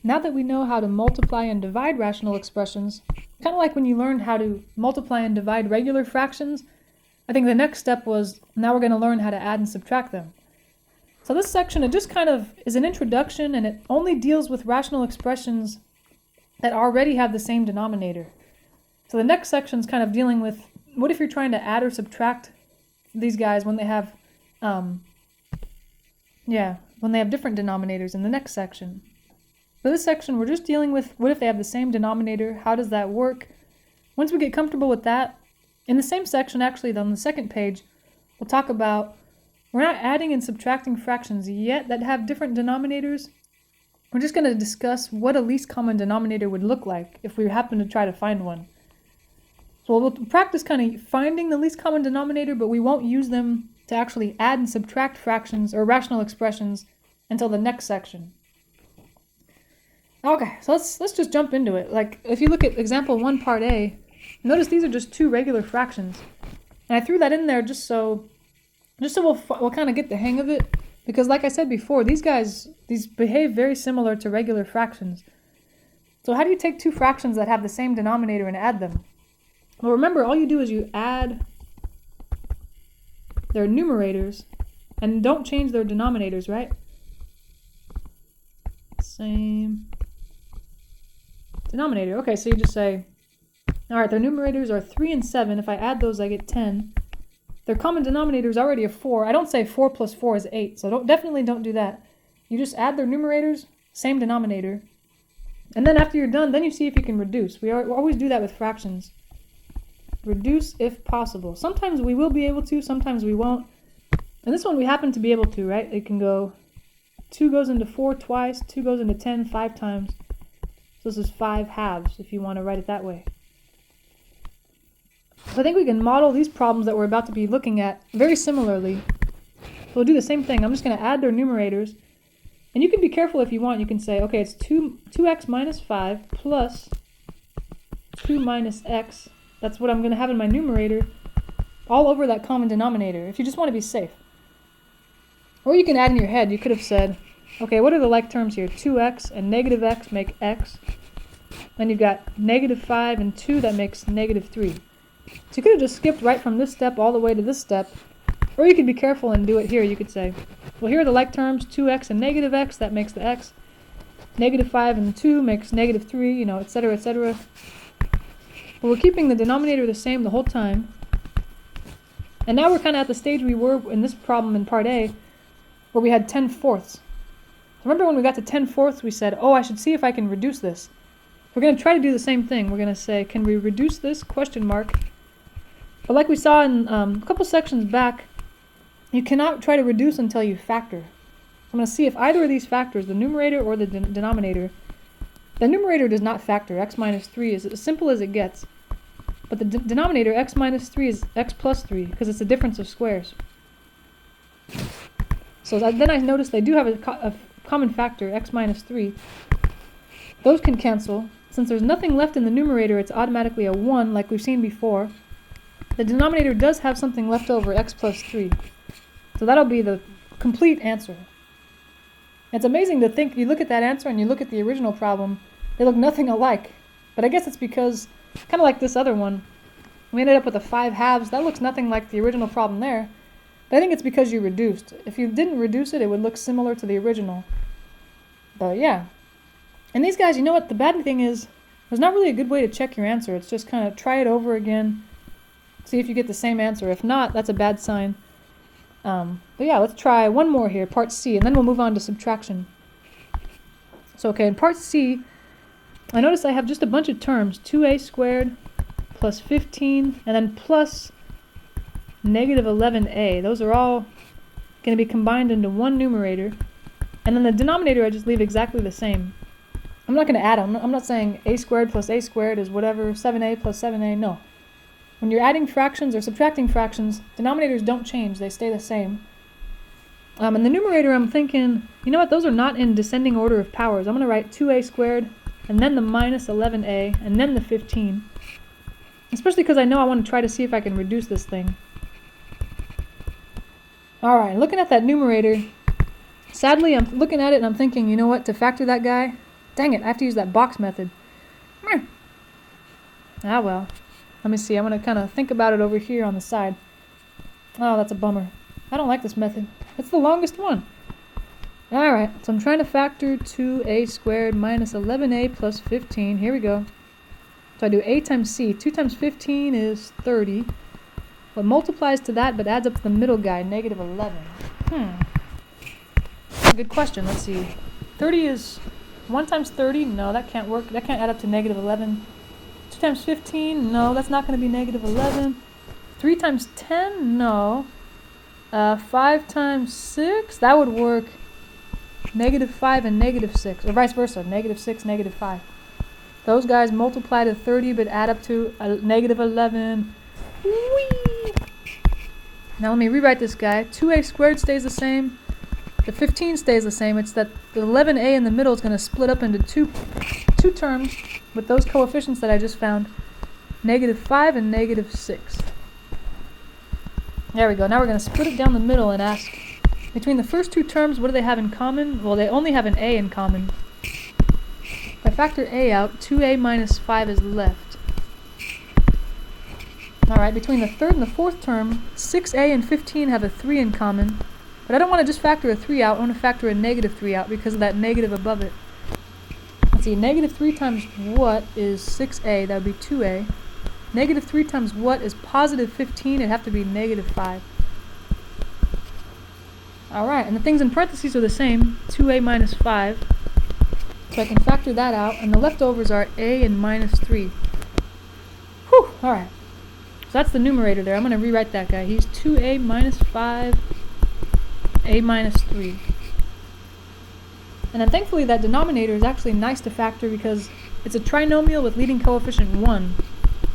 now that we know how to multiply and divide rational expressions, kind of like when you learned how to multiply and divide regular fractions, I think the next step was now we're going to learn how to add and subtract them. So this section, it just kind of is an introduction, and it only deals with rational expressions that already have the same denominator. So the next section is kind of dealing with what if you're trying to add or subtract these guys when they have, when they have different denominators in the next section. For this section, we're just dealing with what if they have the same denominator, how does that work? Once we get comfortable with that, in the same section, actually, on the second page, we'll talk about we're not adding and subtracting fractions yet that have different denominators. We're just going to discuss what a least common denominator would look like if we happen to try to find one. So we'll practice kind of finding the least common denominator, but we won't use them to actually add and subtract fractions or rational expressions until the next section. Okay, so let's just jump into it. Like if you look at example 1 part A, notice these are just two regular fractions. And I threw that in there just so we'll kind of get the hang of it, because like I said before, these behave very similar to regular fractions. So how do you take two fractions that have the same denominator and add them? Well, remember, all you do is you add their numerators and don't change their denominators, right? Same denominator. Okay, so you just say, all right, their numerators are 3 and 7. If I add those, I get 10. Their common denominator is already a 4. I don't say 4 plus 4 is 8, so definitely don't do that. You just add their numerators, same denominator. And then after you're done, then you see if you can reduce. We always do that with fractions. Reduce if possible. Sometimes we will be able to, sometimes we won't. And this one we happen to be able to, right? It can go 2 goes into 4 twice, 2 goes into 10 5 times. So this is 5 halves if you want to write it that way. So I think we can model these problems that we're about to be looking at very similarly. So we'll do the same thing. I'm just going to add their numerators. And you can be careful if you want. You can say, okay, it's 2x minus 5 plus 2 minus x. That's what I'm going to have in my numerator all over that common denominator, if you just want to be safe. Or you can add in your head. You could have said, okay, what are the like terms here? 2x and negative x make x. Then you've got negative 5 and 2, that makes negative 3. So you could have just skipped right from this step all the way to this step. Or you could be careful and do it here. You could say, well, here are the like terms, 2x and negative x, that makes the x. Negative 5 and 2 makes negative 3, etc., etc. But we're keeping the denominator the same the whole time. And now we're kind of at the stage we were in this problem in part A, where we had 10/4. Remember when we got to 10/4, we said, oh, I should see if I can reduce this. We're going to try to do the same thing. We're going to say, can we reduce this, question mark. But like we saw in a couple sections back, you cannot try to reduce until you factor. So I'm going to see if either of these factors, the numerator or the denominator, the numerator does not factor. X minus 3 is as simple as it gets. But the denominator, x minus 3, is x plus 3, because it's a difference of squares. So then I noticed they do have a common factor, x minus 3. Those can cancel. Since there's nothing left in the numerator, it's automatically a 1, like we've seen before. The denominator does have something left over, x plus 3. So that'll be the complete answer. It's amazing to think, you look at that answer and you look at the original problem, they look nothing alike. But I guess it's because, kind of like this other one, we ended up with a 5 halves. That looks nothing like the original problem there. But I think it's because you reduced. If you didn't reduce it, it would look similar to the original. But yeah. And these guys, you know what, the bad thing is, there's not really a good way to check your answer. It's just kind of try it over again, see if you get the same answer. If not, that's a bad sign. But yeah, let's try one more here, part C, and then we'll move on to subtraction. So okay, in part C, I notice I have just a bunch of terms, 2a squared plus 15, and then plus negative 11a. Those are all going to be combined into one numerator. And then the denominator I just leave exactly the same. I'm not going to add them. I'm not saying a squared plus a squared is whatever, 7a plus 7a, no. When you're adding fractions or subtracting fractions, denominators don't change, they stay the same. And the numerator, I'm thinking, you know what, those are not in descending order of powers. I'm going to write 2a squared, and then the minus 11a, and then the 15. Especially because I know I want to try to see if I can reduce this thing. Alright, looking at that numerator, sadly I'm looking at it and I'm thinking, you know what, to factor that guy, Dang it, I have to use that box method. Ah well. Let me see, I'm going to kind of think about it over here on the side. Oh, that's a bummer. I don't like this method. It's the longest one. Alright, so I'm trying to factor 2a squared minus 11a plus 15. Here we go. So I do a times c. 2 times 15 is 30. What multiplies to that but adds up to the middle guy, negative 11? Good question. Let's see. 30 is 1 times 30? No, that can't work. That can't add up to negative 11. 2 times 15? No, that's not going to be negative 11. 3 times 10? No. 5 times 6? That would work. Negative 5 and negative 6. Or vice versa. Negative 6, negative 5. Those guys multiply to 30 but add up to negative 11. Whee! Now let me rewrite this guy. 2a squared stays the same. The 15 stays the same. It's that the 11a in the middle is going to split up into two terms with those coefficients that I just found. Negative 5 and negative 6. There we go. Now we're going to split it down the middle and ask, between the first two terms, what do they have in common? Well, they only have an a in common. If I factor a out, 2a minus 5 is left. Alright, between the third and the fourth term, 6a and 15 have a 3 in common. But I don't want to just factor a 3 out, I want to factor a negative 3 out because of that negative above it. Let's see, negative 3 times what is 6a, that would be 2a. Negative 3 times what is positive 15, it'd have to be negative 5. Alright, and the things in parentheses are the same, 2a minus 5. So I can factor that out, and the leftovers are a and minus 3. Whew, alright. So that's the numerator there. I'm going to rewrite that guy. He's 2a minus 5, a minus 3. And then thankfully that denominator is actually nice to factor because it's a trinomial with leading coefficient 1.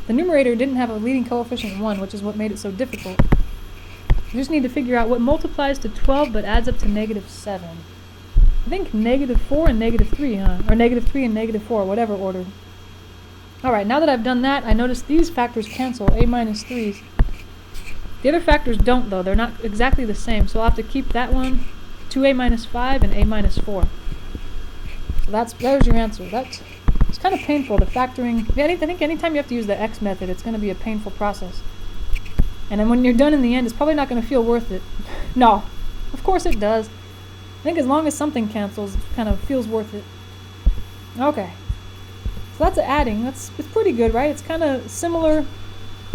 The numerator didn't have a leading coefficient 1, which is what made it so difficult. You just need to figure out what multiplies to 12 but adds up to negative 7. I think negative 4 and negative 3, huh? Or negative 3 and negative 4, whatever order. Alright, now that I've done that, I notice these factors cancel, a minus 3's. The other factors don't, though. They're not exactly the same, so I'll have to keep that one, 2a minus 5 and a minus 4. So there's your answer. It's kind of painful, the factoring. Yeah, I think anytime you have to use the x method, it's going to be a painful process. And then when you're done in the end, it's probably not going to feel worth it. No, of course it does. I think as long as something cancels, it kind of feels worth it. Okay. So that's adding. It's pretty good, right? It's kind of similar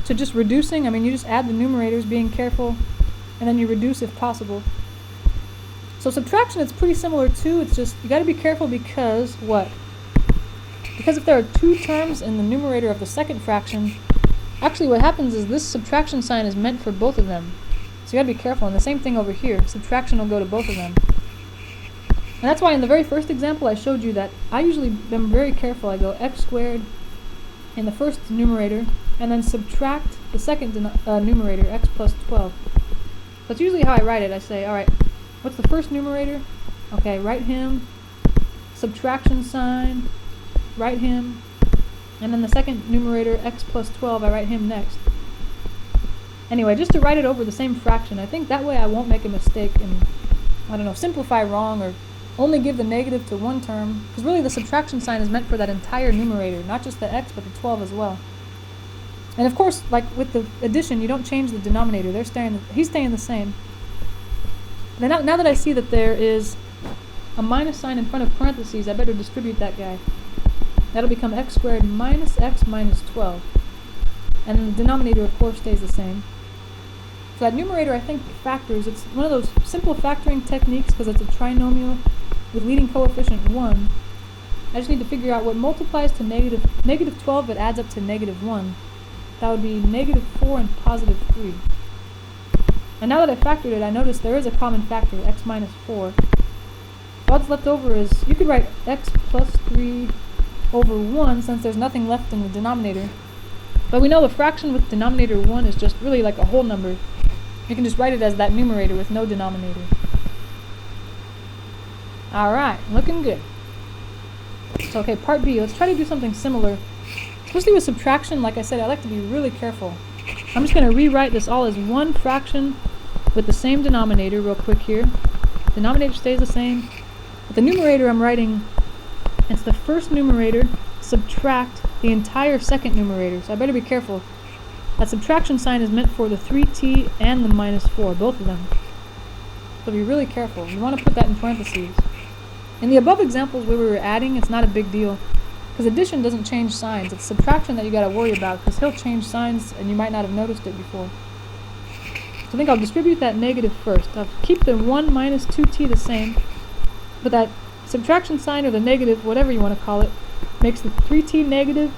to just reducing. I mean, you just add the numerators, being careful, and then you reduce if possible. So subtraction, it's pretty similar too. It's just, you got to be careful because what? Because if there are two terms in the numerator of the second fraction, actually what happens is this subtraction sign is meant for both of them. So you got to be careful. And the same thing over here. Subtraction will go to both of them. And that's why in the very first example I showed you that I usually am very careful. I go x squared in the first numerator and then subtract the second numerator, x plus 12. That's usually how I write it. I say, alright, what's the first numerator? Okay, write him, subtraction sign, write him, and then the second numerator, x plus 12, I write him next. Anyway, just to write it over the same fraction, I think that way I won't make a mistake and, I don't know, simplify wrong or only give the negative to one term, because really the subtraction sign is meant for that entire numerator, not just the x, but the 12 as well. And of course, like with the addition, you don't change the denominator. He's staying the same. Then now that I see that there is a minus sign in front of parentheses, I better distribute that guy. That'll become x squared minus x minus 12. And then the denominator, of course, stays the same. So that numerator, I think, factors. It's one of those simple factoring techniques because it's a trinomial with leading coefficient 1. I just need to figure out what multiplies to negative 12 but adds up to negative 1. That would be negative 4 and positive 3. And now that I factored it, I notice there is a common factor, x minus 4. What's left over is, you could write x plus 3 over 1 since there's nothing left in the denominator. But we know the fraction with denominator 1 is just really like a whole number. You can just write it as that numerator with no denominator. Alright, looking good. So okay, part B, let's try to do something similar. Especially with subtraction, like I said, I like to be really careful. I'm just going to rewrite this all as one fraction with the same denominator real quick here. Denominator stays the same. But the numerator I'm writing It's the first numerator subtract the entire second numerator. So I better be careful. That subtraction sign is meant for the 3t and the minus 4, both of them. So be really careful. You want to put that in parentheses. In the above examples where we were adding, it's not a big deal, because addition doesn't change signs. It's subtraction that you got to worry about, because he'll change signs and you might not have noticed it before. So I think I'll distribute that negative first. I'll keep the 1 minus 2t the same, but that subtraction sign, or the negative, whatever you want to call it, makes the 3t negative.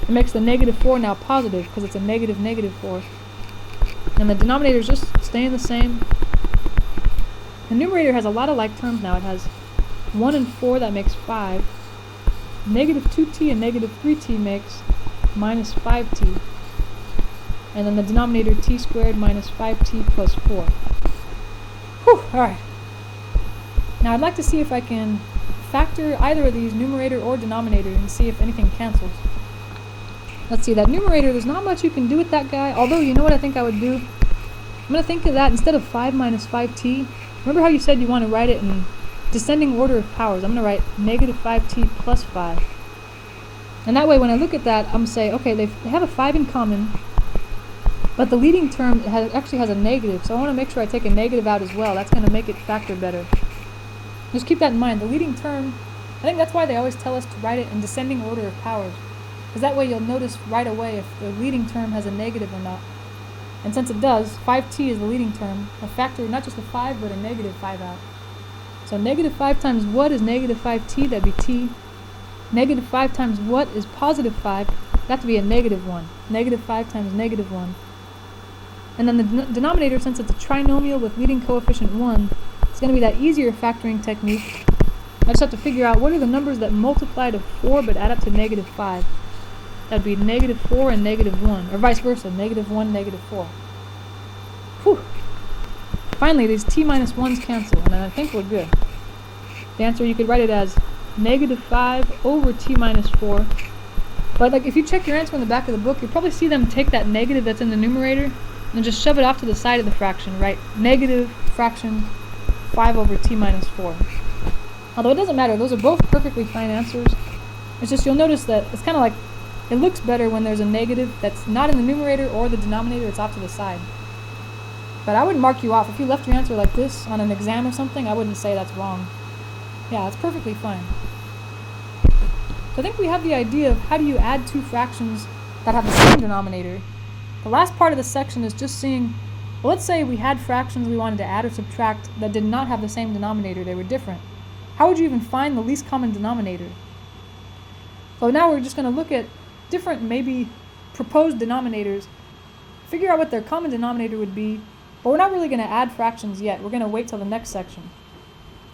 It makes the negative 4 now positive, because it's a negative negative 4. And the denominator is just staying the same. The numerator has a lot of like terms now. It has 1 and 4, that makes 5. Negative 2t and negative 3t makes minus 5t. And then the denominator t squared minus 5t plus 4. Whew, alright. Now I'd like to see if I can factor either of these, numerator or denominator, and see if anything cancels. Let's see, that numerator, there's not much you can do with that guy, although you know what I think I would do? I'm going to think of that instead of 5 minus 5t. Remember how you said you want to write it in descending order of powers? I'm going to write negative 5t plus 5. And that way when I look at that, I'm going to say, okay, they have a 5 in common, but the leading term actually has a negative, so I want to make sure I take a negative out as well. That's going to make it factor better. Just keep that in mind. The leading term, I think that's why they always tell us to write it in descending order of powers. Because that way you'll notice right away if the leading term has a negative or not. And since it does, 5t is the leading term. I'll factor not just a 5, but a negative 5 out. So negative 5 times what is negative 5t? That'd be t. Negative 5 times what is positive 5? That'd be a negative 1. Negative 5 times negative 1. And then the denominator, since it's a trinomial with leading coefficient 1, it's going to be that easier factoring technique. I just have to figure out what are the numbers that multiply to 4 but add up to negative 5. That would be negative 4 and negative 1, or vice versa, negative 1, negative 4. Whew. Finally, these t minus 1s cancel, and I think we're good. The answer, you could write it as negative 5 over t minus 4. But like if you check your answer in the back of the book, you'll probably see them take that negative that's in the numerator and just shove it off to the side of the fraction, right? Negative fraction 5 over t minus 4. Although it doesn't matter, those are both perfectly fine answers. It's just you'll notice that it's kind of like, it looks better when there's a negative that's not in the numerator or the denominator, it's off to the side. But I wouldn't mark you off. If you left your answer like this on an exam or something, I wouldn't say that's wrong. Yeah, it's perfectly fine. So I think we have the idea of how do you add two fractions that have the same denominator. The last part of the section is just seeing, well, let's say we had fractions we wanted to add or subtract that did not have the same denominator, they were different. How would you even find the least common denominator? So now we're just going to look at different, maybe proposed denominators, figure out what their common denominator would be, but we're not really going to add fractions yet. We're going to wait till the next section.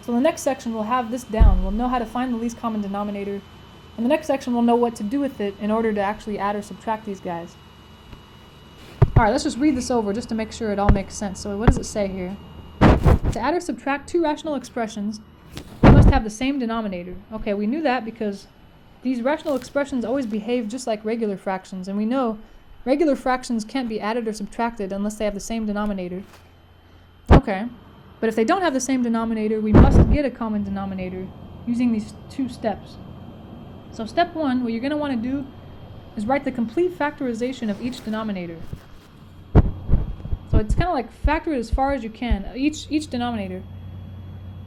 So the next section we'll have this down. We'll know how to find the least common denominator. In the next section we'll know what to do with it in order to actually add or subtract these guys. Alright, let's just read this over just to make sure it all makes sense. So what does it say here? To add or subtract two rational expressions, we must have the same denominator. Okay, we knew that because these rational expressions always behave just like regular fractions, and we know regular fractions can't be added or subtracted unless they have the same denominator. Okay, but if they don't have the same denominator, we must get a common denominator using these two steps. So step one, what you're going to want to do is write the complete factorization of each denominator. So it's kind of like factor it as far as you can, each denominator.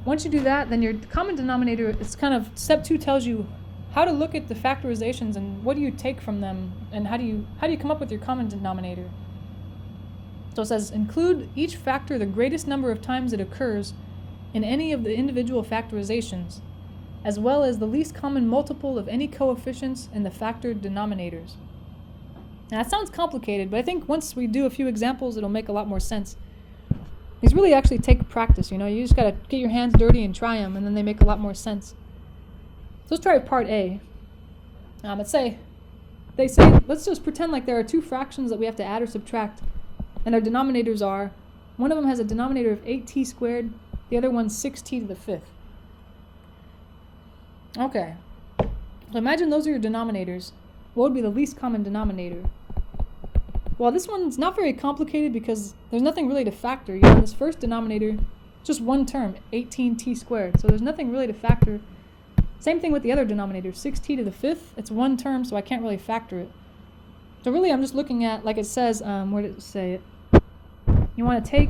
Once you do that, then your common denominator, it's kind of, step two tells you how to look at the factorizations and what do you take from them and how do you come up with your common denominator. So it says include each factor the greatest number of times it occurs in any of the individual factorizations, as well as the least common multiple of any coefficients in the factored denominators. Now that sounds complicated, but I think once we do a few examples it'll make a lot more sense. These really actually take practice, you just gotta get your hands dirty and try them, and then they make a lot more sense. So let's try part A. They say, let's just pretend like there are two fractions that we have to add or subtract, and their denominators are, one of them has a denominator of 8t squared, the other one's 6t to the fifth. Okay, so imagine those are your denominators. What would be the least common denominator? Well, this one's not very complicated because there's nothing really to factor. This first denominator, just one term, 18t squared, so there's nothing really to factor. Same thing with the other denominator, 6t to the 5th. It's one term, so I can't really factor it. So really I'm just looking at, like it says, where did it say it? You want to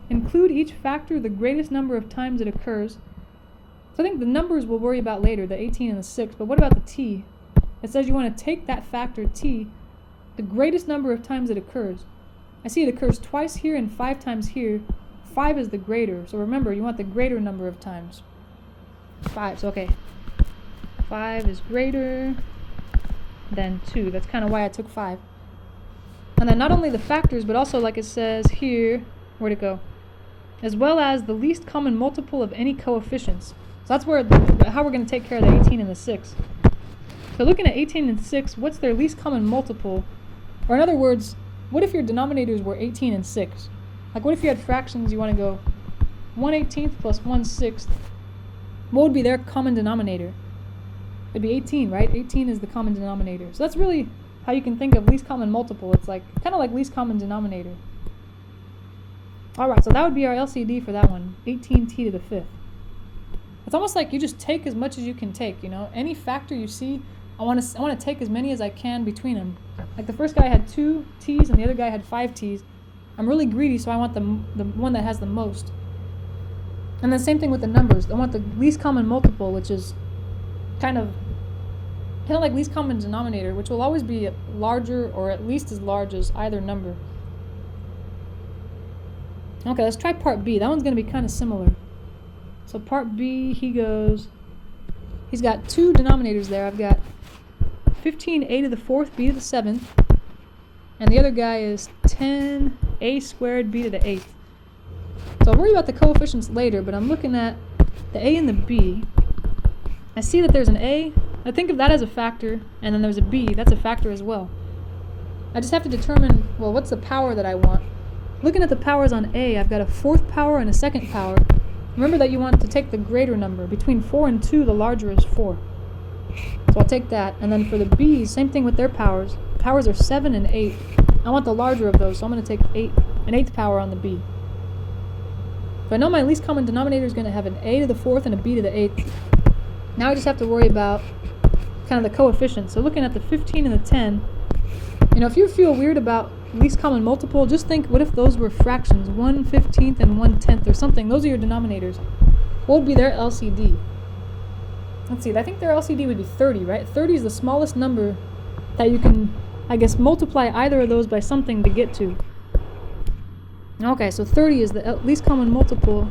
include each factor the greatest number of times it occurs. So I think the numbers we'll worry about later, the 18 and the 6, but what about the t? It says you want to take that factor t, the greatest number of times it occurs. I see it occurs twice here and 5 times here. 5 is the greater, so remember, you want the greater number of times. 5, so okay. 5 is greater than 2. That's kind of why I took 5. And then not only the factors, but also, like it says here, where'd it go? As well as the least common multiple of any coefficients. So that's where how we're going to take care of the 18 and the 6. So looking at 18 and 6, what's their least common multiple? Or in other words, what if your denominators were 18 and 6? Like what if you had fractions, you want to go 1/18 plus 1/6. What would be their common denominator? It'd be 18, right? 18 is the common denominator. So that's really how you can think of least common multiple. It's like kind of like least common denominator. Alright, so that would be our LCD for that one, 18t to the 5th. It's almost like you just take as much as you can take, you know? Any factor you see, I want to take as many as I can between them. Like the first guy had 2 t's and the other guy had 5 t's. I'm really greedy, so I want the one that has the most. And then same thing with the numbers. I want the least common multiple, which is kind of like least common denominator, which will always be larger or at least as large as either number. Okay, let's try part B. That one's going to be kind of similar. So part B, he's got 2 denominators there. I've got 15a to the 4th, b to the 7th, and the other guy is 10a squared, b to the 8th. So I'll worry about the coefficients later, but I'm looking at the a and the b. I see that there's an a. I think of that as a factor, and then there's a b. That's a factor as well. I just have to determine, well, what's the power that I want? Looking at the powers on a, I've got a 4th power and a 2nd power. Remember that you want to take the greater number. Between 4 and 2, the larger is 4. So I'll take that. And then for the b's, same thing with their powers. Powers are 7 and 8. I want the larger of those, so I'm going to take an 8th power on the b. So I know my least common denominator is going to have an a to the 4th and a b to the 8th. Now I just have to worry about kind of the coefficients. So looking at the 15 and the 10, you know, if you feel weird about least common multiple, just think, what if those were fractions, 1/15 and 1/10 or something? Those are your denominators. What would be their LCD? Let's see, I think their LCD would be 30, right? 30 is the smallest number that you can, I guess, multiply either of those by something to get to. Okay, so 30 is the least common multiple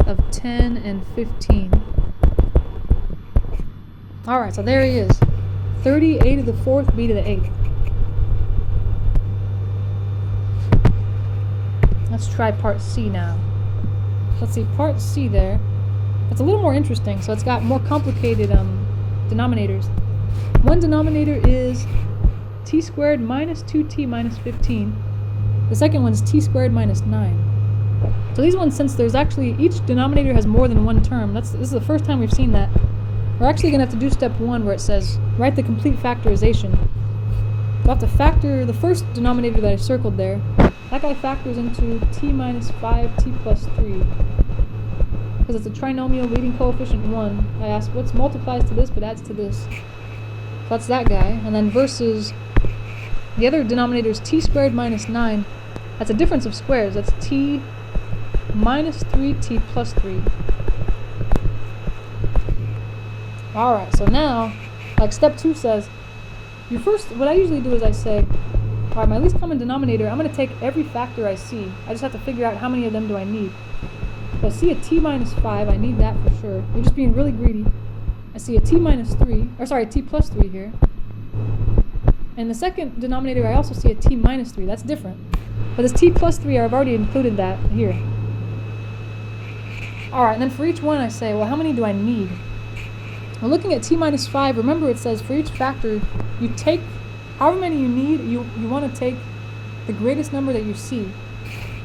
of 10 and 15. Alright, so there he is. 30, a to the 4th, b to the 8th. Let's try part C now. Let's see, part C there. It's a little more interesting, so it's got more complicated denominators. One denominator is t squared minus 2t minus 15. The second one's t squared minus 9. So these ones, since there's actually, each denominator has more than one term, this is the first time we've seen that. We're actually going to have to do step 1 where it says, write the complete factorization. We'll have to factor the first denominator that I circled there. That guy factors into t minus 5, t plus 3. Because it's a trinomial leading coefficient 1. I ask what multiplies to this but adds to this. So that's that guy. And then versus the other denominator is t squared minus 9. That's a difference of squares. That's t minus 3t plus 3. Alright, so now, like step 2 says, what I usually do is I say, alright, my least common denominator, I'm going to take every factor I see. I just have to figure out how many of them do I need. So I see a t minus 5, I need that for sure. You're just being really greedy. I see a t minus 3, or sorry, t plus 3 here. And the second denominator, I also see a t minus 3. That's different. But this t plus 3, I've already included that here. Alright, and then for each one I say, well, how many do I need? Well, looking at t minus 5, remember it says for each factor, you take however many you need, you want to take the greatest number that you see.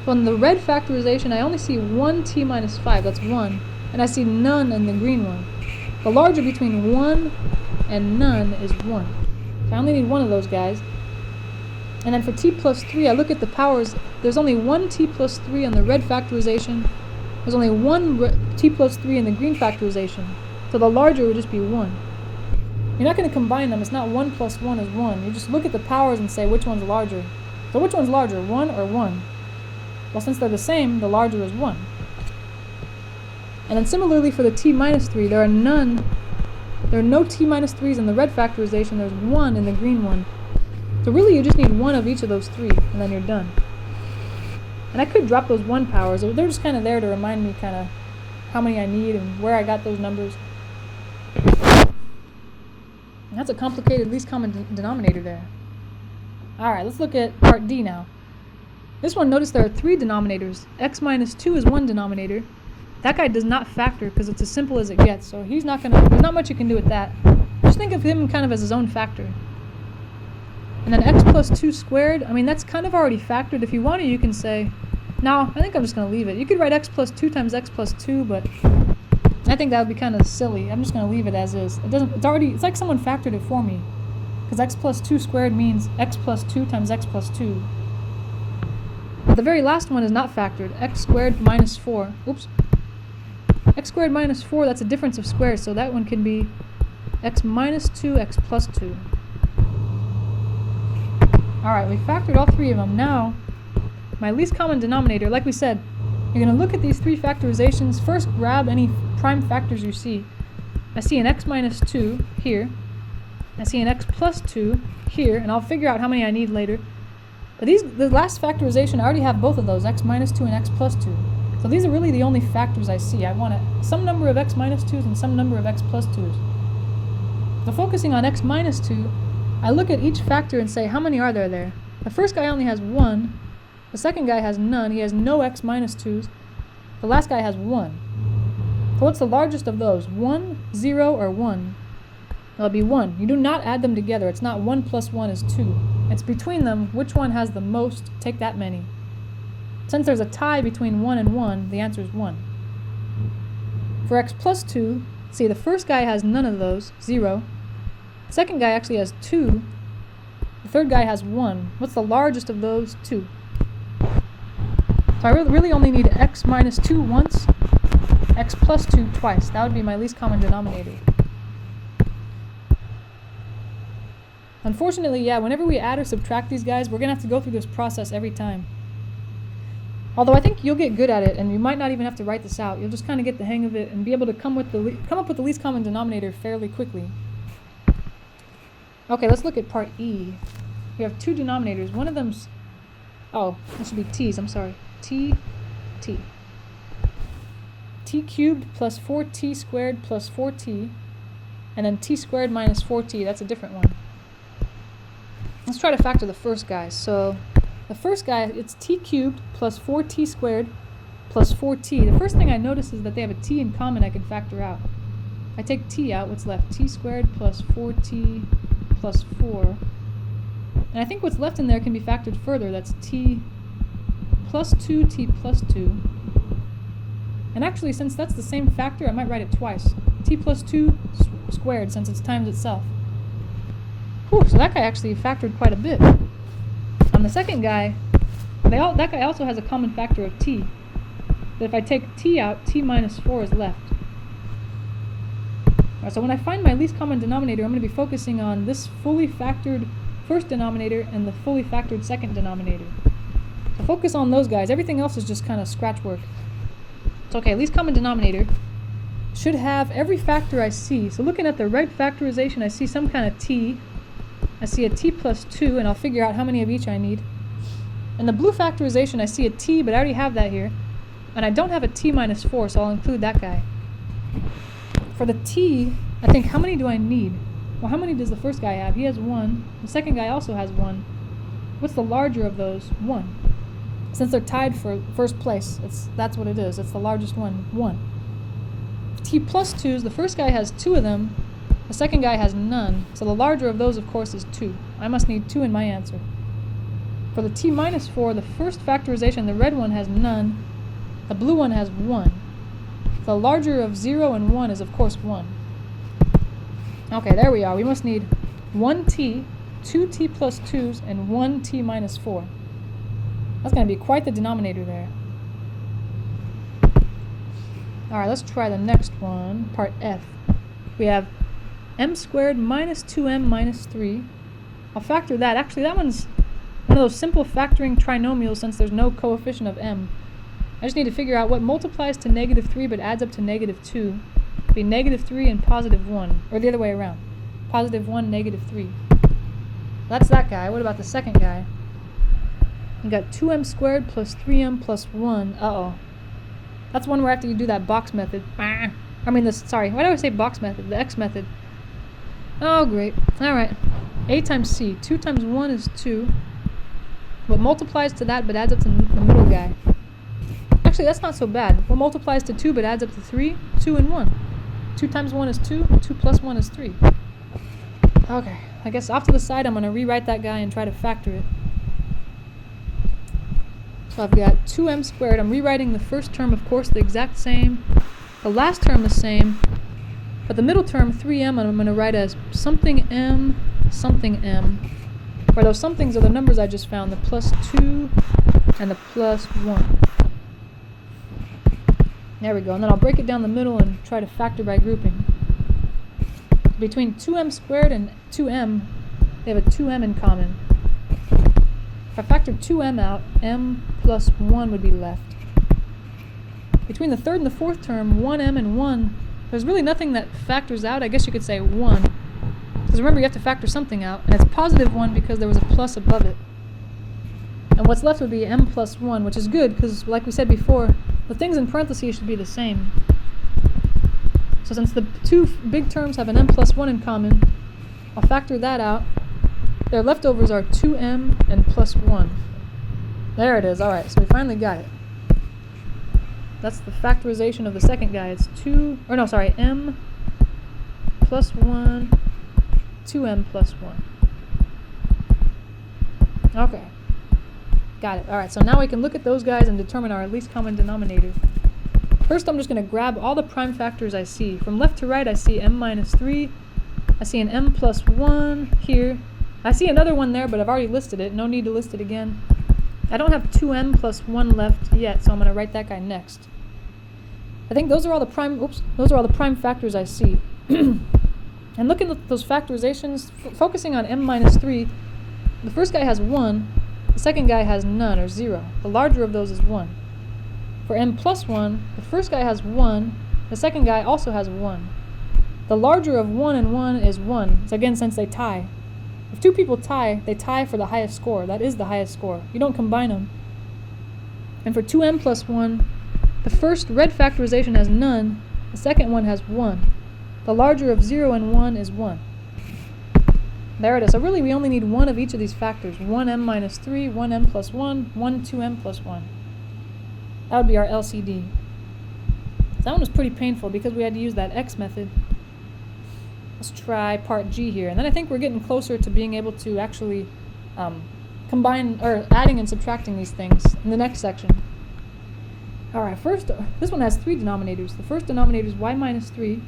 So in the red factorization, I only see 1 t minus 5, that's 1, and I see none in the green one. The larger between 1 and none is 1. So I only need one of those guys. And then for t plus 3, I look at the powers. There's only 1 t plus 3 on the red factorization. There's only 1 t plus 3 in the green factorization. So the larger would just be 1. You're not going to combine them. It's not 1 plus 1 is 1. You just look at the powers and say which one's larger. So which one's larger, 1 or 1? Well, since they're the same, the larger is 1. And then similarly for the t minus 3, there are no t minus 3's in the red factorization. There's 1 in the green one. So really you just need 1 of each of those 3, and then you're done. And I could drop those 1 powers. They're just kind of there to remind me kind of how many I need and where I got those numbers. And that's a complicated least common denominator there. Alright, let's look at part D now. This one, notice there are 3 denominators. X minus 2 is one denominator. That guy does not factor because it's as simple as it gets, so he's not gonna, there's not much you can do with that. Just think of him kind of as his own factor. And then x plus 2 squared, I mean that's kind of already factored. If you want to, you can say, no, I think I'm just gonna leave it. You could write x plus 2 times x plus 2, but I think that would be kind of silly. I'm just gonna leave it as is. It's like someone factored it for me. Because x plus 2 squared means x plus 2 times x plus 2. But the very last one is not factored. X squared minus 4. Oops. X squared minus 4, that's a difference of squares, so that one can be x minus 2, x plus 2. Alright, we factored all 3 of them. Now, my least common denominator, like we said, you're going to look at these 3 factorizations. First, grab any prime factors you see. I see an x minus 2 here. I see an x plus 2 here, and I'll figure out how many I need later. But the last factorization, I already have both of those, x minus 2 and x plus 2. So these are really the only factors I see. I want some number of x minus 2's and some number of x plus 2's. So focusing on x minus 2, I look at each factor and say, how many are there? The first guy only has 1. The second guy has none. He has no x minus 2's. The last guy has 1. So what's the largest of those? 1, 0, or 1? It'll be 1. You do not add them together. It's not 1 plus 1 is 2. It's between them. Which one has the most? Take that many. Since there's a tie between 1 and 1, the answer is 1. For x plus 2, see the first guy has none of those, 0. The second guy actually has 2. The third guy has 1. What's the largest of those? 2. So I really only need x minus 2 once, x plus 2 twice. That would be my least common denominator. Unfortunately, yeah, whenever we add or subtract these guys, we're going to have to go through this process every time. Although I think you'll get good at it, and you might not even have to write this out. You'll just kind of get the hang of it and be able to come up with the least common denominator fairly quickly. Okay, let's look at part E. We have 2 denominators. One of them's, this should be t's, I'm sorry. T cubed plus 4t squared plus 4t, and then t squared minus 4t. That's a different one. Let's try to factor the first guy. So the first guy, it's t cubed plus 4t squared plus 4t. The first thing I notice is that they have a t in common I can factor out. I take t out, what's left? T squared plus 4t plus 4. And I think what's left in there can be factored further. That's t plus 2, t plus 2. And actually, since that's the same factor, I might write it twice. T plus 2 squared, since it's times itself. Whew, so that guy actually factored quite a bit. On the second guy, that guy also has a common factor of t. But if I take t out, t minus 4 is left. Alright, so when I find my least common denominator, I'm going to be focusing on this fully factored first denominator and the fully factored second denominator. So focus on those guys. Everything else is just kind of scratch work. It's okay, least common denominator should have every factor I see. So looking at the red factorization, I see some kind of t. I see a t plus 2, and I'll figure out how many of each I need. In the blue factorization, I see a t, but I already have that here. And I don't have a t minus 4, so I'll include that guy. For the t, I think, how many do I need? Well, how many does the first guy have? He has 1. The second guy also has 1. What's the larger of those? 1. Since they're tied for first place, that's what it is. It's the largest one, 1. T plus 2s, the first guy has 2 of them. The second guy has none. So the larger of those, of course, is 2. I must need 2 in my answer. For the t minus 4, the first factorization, the red one has none. The blue one has 1. The larger of 0 and 1 is, of course, 1. Okay, there we are. We must need 1t, 2t plus 2s, and 1t minus 4. That's going to be quite the denominator there. Alright, let's try the next one, part F. we have m squared minus 2m minus 3. I'll factor that. Actually, that one's one of those simple factoring trinomials since there's no coefficient of m. I just need to figure out what multiplies to negative 3 but adds up to negative 2. It'd be negative 3 and positive 1, or the other way around. Positive 1, negative 3. That's that guy. What about the second guy? You got 2m squared plus 3m plus 1. Uh-oh. That's one where after you do that box method. Why do I say box method? The x method. Oh, great. Alright. A times c. 2 times 1 is 2. What multiplies to that but adds up to the middle guy? Actually, that's not so bad. What multiplies to 2 but adds up to 3? 2 and 1. 2 times 1 is 2. 2 plus 1 is 3. Okay. I guess off to the side I'm going to rewrite that guy and try to factor it. So I've got 2m squared. I'm rewriting the first term, of course, the exact same. The last term the same. But the middle term, 3m, I'm going to write as something m, where those somethings are the numbers I just found, the plus 2 and the plus 1. There we go. And then I'll break it down the middle and try to factor by grouping. Between 2m squared and 2m, they have a 2m in common. If I factor 2m out, m plus 1 would be left. Between the third and the fourth term, 1m and 1, there's really nothing that factors out. I guess you could say 1. Because remember, you have to factor something out, and it's positive 1 because there was a plus above it. And what's left would be m plus 1, which is good, because like we said before, the things in parentheses should be the same. So since the two big terms have an m plus 1 in common, I'll factor that out. Their leftovers are 2m and plus 1. There it is. Alright, so we finally got it. That's the factorization of the second guy. It's m plus 1, 2m plus 1. Okay. Got it. Alright, so now we can look at those guys and determine our least common denominator. First, I'm just going to grab all the prime factors I see. From left to right, I see m minus 3. I see an m plus 1 here. I see another one there, but I've already listed it. No need to list it again. I don't have 2m plus 1 left yet, so I'm going to write that guy next. I think those are all the prime factors I see. And looking at those factorizations, focusing on m minus 3, the first guy has 1, the second guy has none, or 0. The larger of those is 1. For m plus 1, the first guy has 1, the second guy also has 1. The larger of 1 and 1 is 1. So again, since they tie. If two people tie, they tie for the highest score. That is the highest score. You don't combine them. And for 2m plus 1, the first red factorization has none, the second one has 1. The larger of 0 and 1 is 1. There it is. So really we only need one of each of these factors. 1m minus 3, 1m plus 1, 2m plus 1. That would be our LCD. So that one was pretty painful because we had to use that x method. Let's try part G here. And then I think we're getting closer to being able to actually combine, or adding and subtracting these things in the next section. Alright, first, this one has 3 denominators. The first denominator is y minus 3.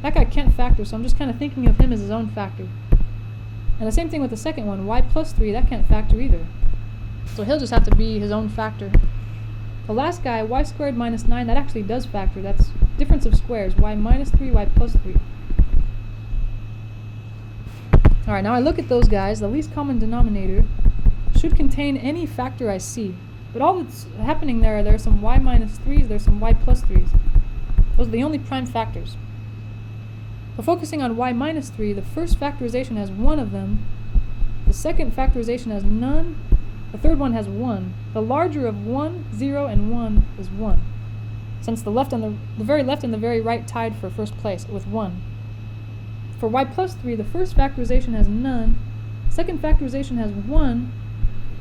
That guy can't factor, so I'm just kind of thinking of him as his own factor. And the same thing with the second one, y plus 3, that can't factor either. So he'll just have to be his own factor. The last guy, y squared minus 9, that actually does factor. That's difference of squares, y minus 3, y plus 3. Alright, now I look at those guys. The least common denominator should contain any factor I see. But all that's happening there are some y minus 3s, there's some y plus 3s. Those are the only prime factors. So focusing on y minus 3, the first factorization has one of them. The second factorization has none. The third one has 1. The larger of 1, 0, and 1 is 1. Since the very left and the very right tied for first place with 1. For y plus 3, the first factorization has none. The second factorization has 1.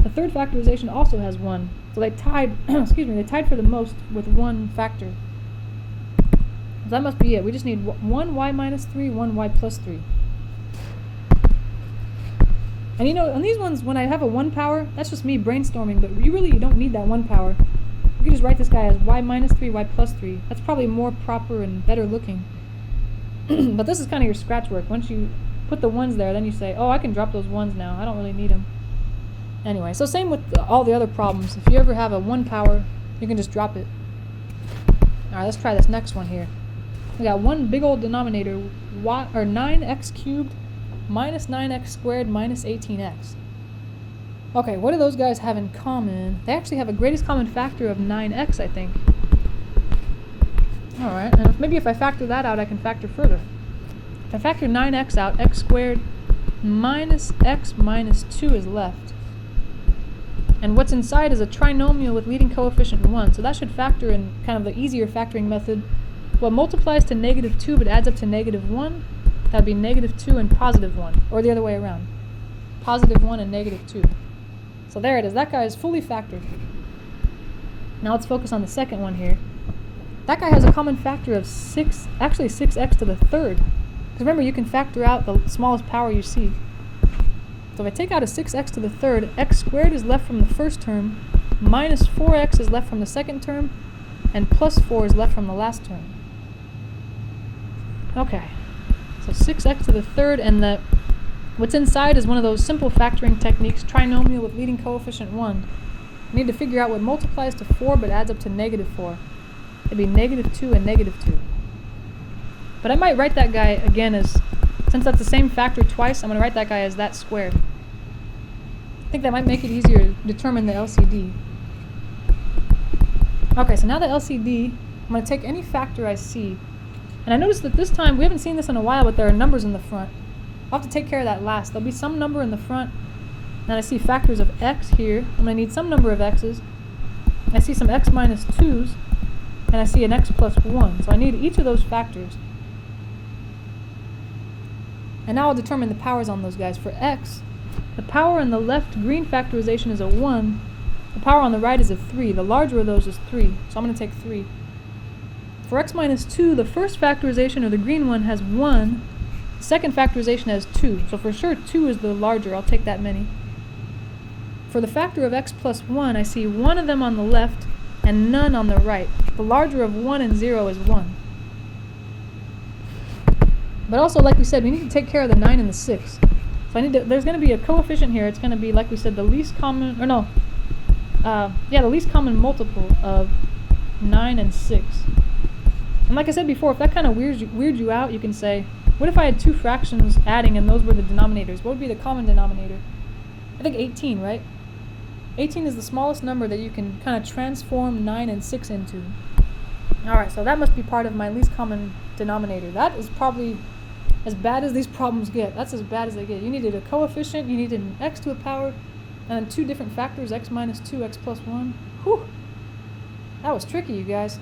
The third factorization also has 1. So they tied, they tied for the most with 1 factor. So that must be it. We just need 1 y minus 3, 1 y plus 3. And you know, on these ones, when I have a 1 power, that's just me brainstorming, but you don't need that 1 power. You can just write this guy as y minus 3, y plus 3. That's probably more proper and better looking. But this is kind of your scratch work. Once you put the 1s there, then you say, oh, I can drop those 1s now. I don't really need them. Anyway, so same with all the other problems. If you ever have a 1 power, you can just drop it. Alright, let's try this next one here. We got one big old denominator, 9x cubed minus 9x squared minus 18x. Okay, what do those guys have in common? They actually have a greatest common factor of 9x, I think. Alright, and maybe if I factor that out, I can factor further. If I factor 9x out, x squared minus x minus 2 is left. And what's inside is a trinomial with leading coefficient 1, so that should factor in kind of the easier factoring method. What multiplies to negative 2 but adds up to negative 1, that would be negative 2 and positive 1, or the other way around. Positive 1 and negative 2. So there it is. That guy is fully factored. Now let's focus on the second one here. That guy has a common factor of 6x to the third. Because remember, you can factor out the smallest power you see. So if I take out a 6x to the third, x squared is left from the first term, minus 4x is left from the second term, and plus 4 is left from the last term. Okay, so 6x to the third, and what's inside is one of those simple factoring techniques, trinomial with leading coefficient 1. I need to figure out what multiplies to 4 but adds up to negative 4. It'd be negative 2 and negative 2. But I might write that guy again as, since that's the same factor twice, I'm going to write that guy as that squared. I think that might make it easier to determine the LCD. Okay, so now the LCD, I'm going to take any factor I see. And I noticed that this time, we haven't seen this in a while, but there are numbers in the front. I'll have to take care of that last. There'll be some number in the front. And I see factors of x here. I'm going to need some number of x's. I see some x minus 2's. And I see an x plus 1. So I need each of those factors. And now I'll determine the powers on those guys. For x, the power on the left green factorization is a 1. The power on the right is a 3. The larger of those is 3. So I'm going to take 3. For x minus 2, the first factorization, or the green one, has 1. The second factorization has 2. So for sure 2 is the larger. I'll take that many. For the factor of x plus 1, I see one of them on the left and none on the right. The larger of 1 and 0 is 1. But also, like we said, we need to take care of the 9 and the 6. So there's going to be a coefficient here. It's going to be, like we said, the least common, the least common multiple of 9 and 6. And like I said before, if that kind of weirds you out, you can say, what if I had two fractions adding and those were the denominators? What would be the common denominator? I think 18, right? 18 is the smallest number that you can kind of transform 9 and 6 into. Alright, so that must be part of my least common denominator. That is probably as bad as these problems get. That's as bad as they get. You needed a coefficient, you needed an x to a power, and then two different factors, x minus 2, x plus 1. Whew! That was tricky, you guys.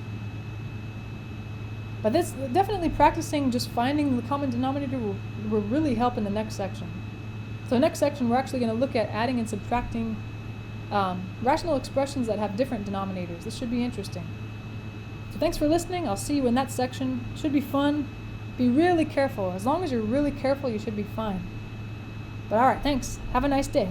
But this definitely practicing just finding the common denominator will really help in the next section. So next section we're actually going to look at adding and subtracting rational expressions that have different denominators. This should be interesting. So thanks for listening. I'll see you in that section. Should be fun. Be really careful. As long as you're really careful, you should be fine. But alright, thanks. Have a nice day.